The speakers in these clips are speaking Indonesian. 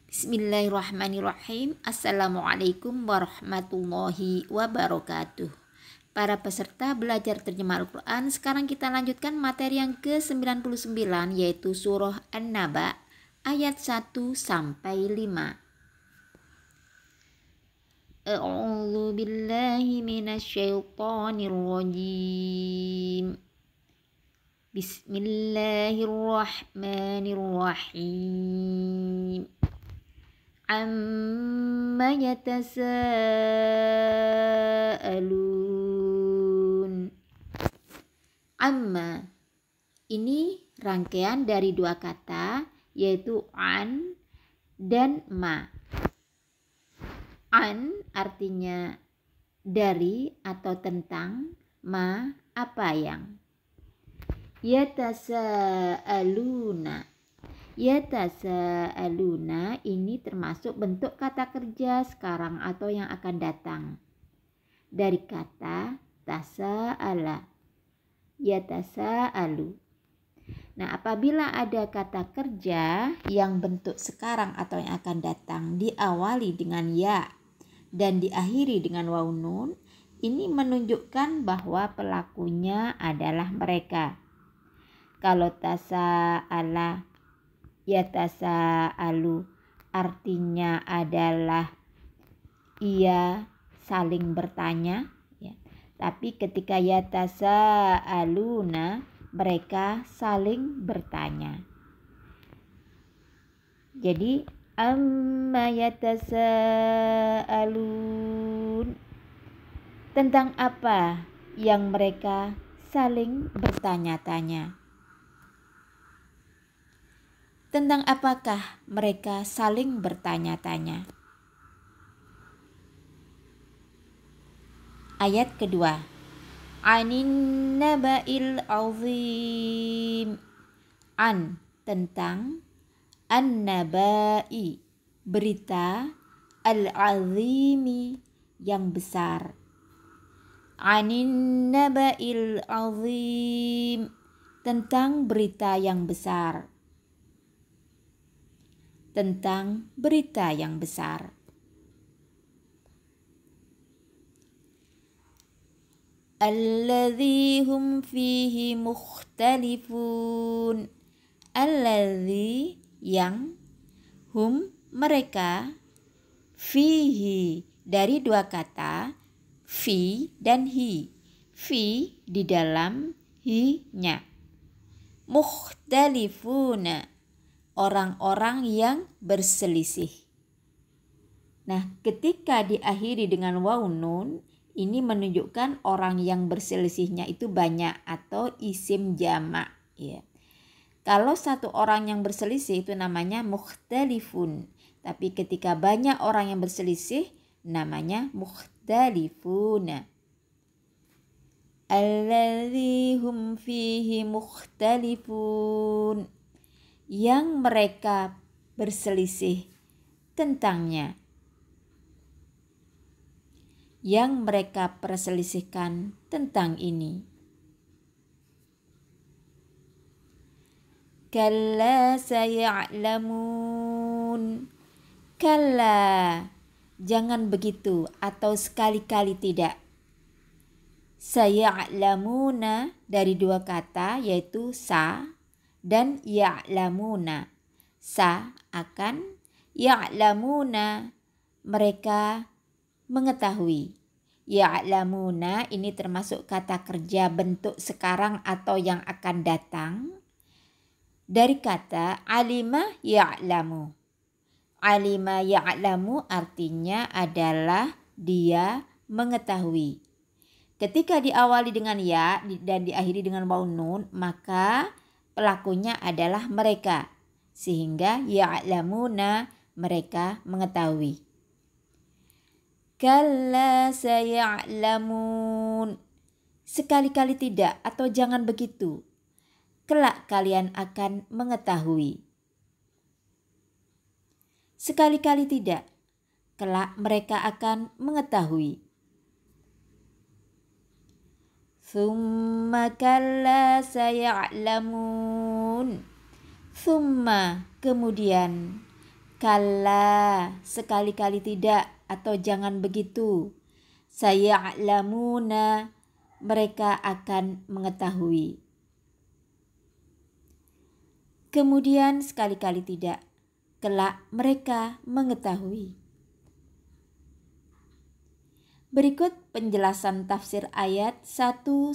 Bismillahirrahmanirrahim. Assalamualaikum warahmatullahi wabarakatuh. Para peserta belajar terjemah Al-Quran, sekarang kita lanjutkan materi yang ke-99, yaitu surah An-Naba ayat 1 sampai 5. A'udzu billahi minasyaitonir rajim. Bismillahirrahmanirrahim. Amma yatasaalun. Amma ini rangkaian dari dua kata, yaitu an dan ma. An artinya dari atau tentang, ma apa yang. Yatasaaluna. Yatasaaluna ini termasuk bentuk kata kerja sekarang atau yang akan datang dari kata tasa'ala. Yatasaalu. Nah, apabila ada kata kerja yang bentuk sekarang atau yang akan datang diawali dengan ya dan diakhiri dengan waw nun, ini menunjukkan bahwa pelakunya adalah mereka. Kalau tasa'ala, yatasaalu artinya adalah ia saling bertanya, ya. Tapi ketika yatasaaluna, mereka saling bertanya. Jadi amma yatasaalun, tentang apa yang mereka saling bertanya-tanya. Tentang apakah mereka saling bertanya-tanya? Ayat kedua. Anin naba'il azim. An, tentang, an-naba'i, berita, al-azimi, yang besar. Anin naba'il azim, tentang berita yang besar. Tentang berita yang besar. Alladzi hum fihi mukhtalifun. Alladzi, yang, hum, mereka, fihi, dari dua kata, fi dan hi. Fi di dalam, hi-nya. Mukhtalifuna, orang-orang yang berselisih. Nah, ketika diakhiri dengan waw nun, ini menunjukkan orang yang berselisihnya itu banyak atau isim jamak, ya. Kalau satu orang yang berselisih itu namanya mukhtalifun. Tapi ketika banyak orang yang berselisih namanya mukhtalifuna. Alladzi hum fihi mukhtalifun, yang mereka berselisih tentangnya. Yang mereka perselisihkan tentang ini. Kalla saya'lamun. Kalla, jangan begitu atau sekali-kali tidak. Saya'lamuna dari dua kata, yaitu sa dan ya'lamuna. Sa akan, ya'lamuna mereka mengetahui. Ya'lamuna ini termasuk kata kerja bentuk sekarang atau yang akan datang dari kata alima ya'lamu. Alima ya'lamu artinya adalah dia mengetahui. Ketika diawali dengan ya dan diakhiri dengan waw nun, maka pelakunya adalah mereka. Sehingga ya'lamuna, mereka mengetahui. Kalla saya'lamun. Sekali-kali tidak atau jangan begitu. Kelak kalian akan mengetahui. Sekali-kali tidak. Kelak mereka akan mengetahui. Tsumma kalla saya'lamun. Tsumma, kemudian. Kalla, sekali-kali tidak, atau jangan begitu. Saya'lamuna, mereka akan mengetahui. Kemudian sekali-kali tidak, kelak mereka mengetahui. Berikut penjelasan tafsir ayat 1-5.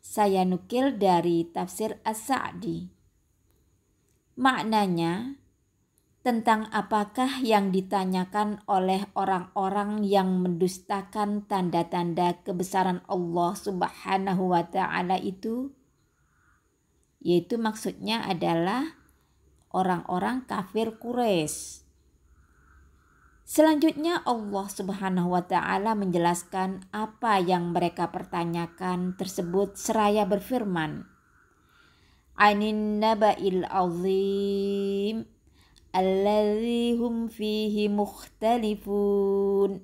Saya nukil dari tafsir As-Sa'di. Maknanya, tentang apakah yang ditanyakan oleh orang-orang yang mendustakan tanda-tanda kebesaran Allah Subhanahu wa Ta'ala itu, yaitu maksudnya adalah orang-orang kafir Quraisy. Selanjutnya Allah Subhanahu wa Ta'ala menjelaskan apa yang mereka pertanyakan tersebut seraya berfirman, Anin naba'il azim alladzi hum fihi mukhtalifun,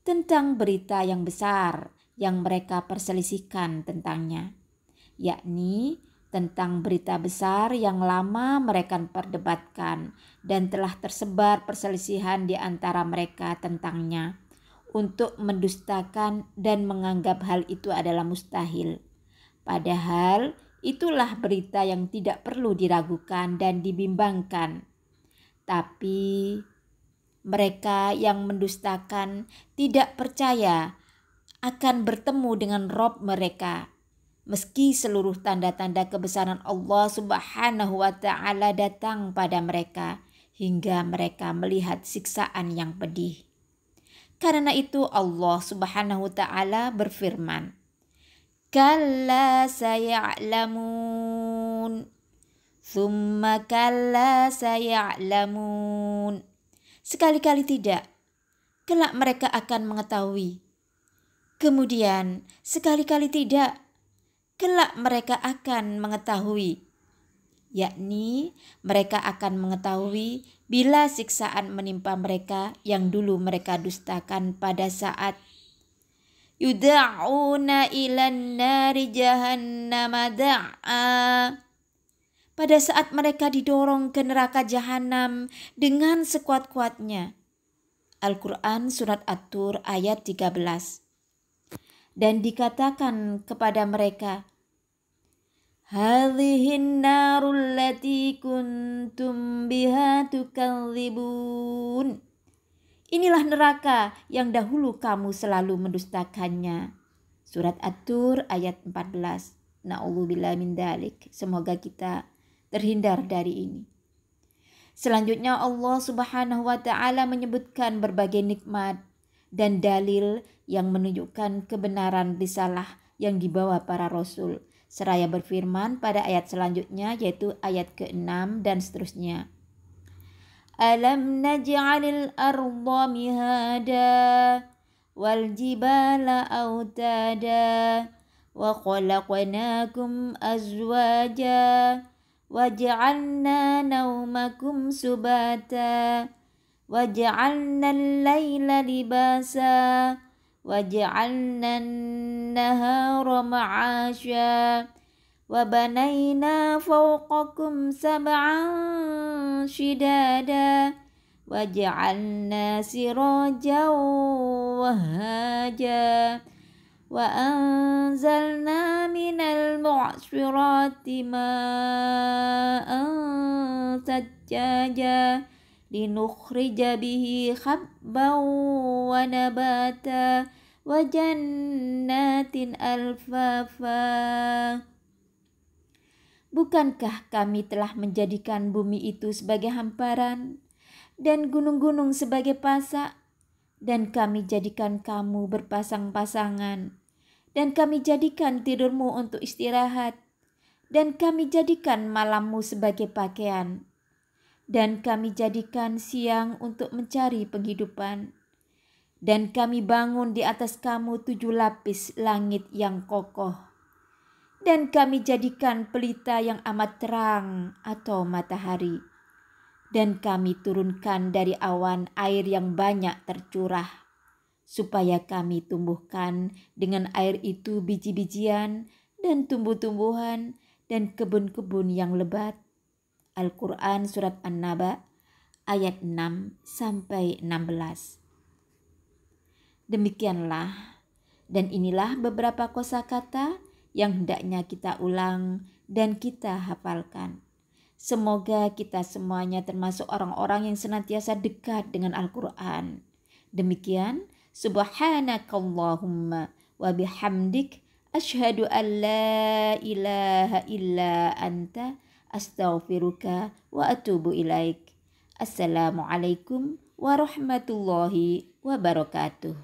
tentang berita yang besar yang mereka perselisihkan tentangnya, yakni tentang berita besar yang lama mereka perdebatkan dan telah tersebar perselisihan di antara mereka tentangnya untuk mendustakan dan menganggap hal itu adalah mustahil. Padahal itulah berita yang tidak perlu diragukan dan dibimbangkan. Tapi mereka yang mendustakan tidak percaya akan bertemu dengan Rob mereka, meski seluruh tanda-tanda kebesaran Allah Subhanahu wa Ta'ala datang pada mereka hingga mereka melihat siksaan yang pedih. Karena itu Allah Subhanahu wa Ta'ala berfirman, Kalla saya'lamun, thumma kalla saya'lamun. Sekali-kali tidak, kelak mereka akan mengetahui. Kemudian sekali-kali tidak, kelak mereka akan mengetahui. Yakni mereka akan mengetahui bila siksaan menimpa mereka yang dulu mereka dustakan pada saat yuda'una ilan nari jahannama da'a, pada saat mereka didorong ke neraka jahanam dengan sekuat-kuatnya. Al-Quran Surat At-Tur ayat 13. Dan dikatakan kepada mereka, Hadhihin narul lati kuntum biha tukadzibun. Inilah neraka yang dahulu kamu selalu mendustakannya. Surat At-Tur ayat 14. Na'udzubillah min dzalik. Semoga kita terhindar dari ini. Selanjutnya Allah Subhanahu wa Ta'ala menyebutkan berbagai nikmat dan dalil yang menunjukkan kebenaran risalah yang dibawa para rasul. Seraya berfirman pada ayat selanjutnya, yaitu ayat ke-6 dan seterusnya. Alam naj'alil arda mihada wal jibala autada wa khalaqnakum azwaja waj'alna naumakum subata waj'alna al-laila libasa waj'alna an-nahara ma'asha wa banayna fawqakum sab'an shidada waj'alna sirajan wahaja wa anzalna minal mu'sirati ma'an sajjaja linukhrija bihi habban wa nabata wa jannatin alfafa. Bukankah kami telah menjadikan bumi itu sebagai hamparan dan gunung-gunung sebagai pasak, dan kami jadikan kamu berpasang-pasangan, dan kami jadikan tidurmu untuk istirahat, dan kami jadikan malammu sebagai pakaian, dan kami jadikan siang untuk mencari penghidupan, dan kami bangun di atas kamu 7 lapis langit yang kokoh, dan kami jadikan pelita yang amat terang atau matahari, dan kami turunkan dari awan air yang banyak tercurah, supaya kami tumbuhkan dengan air itu biji-bijian dan tumbuh-tumbuhan dan kebun-kebun yang lebat. Al-Quran Surat An-Naba ayat 6 sampai 16. Demikianlah, dan inilah beberapa kosakata yang hendaknya kita ulang dan kita hafalkan. Semoga kita semuanya termasuk orang-orang yang senantiasa dekat dengan Al-Quran. Demikian, subhanakallahumma wa bihamdik asyhadu an la ilaha illa anta astaghfiruka wa atubu ilaik. Assalamualaikum warahmatullahi wabarakatuh.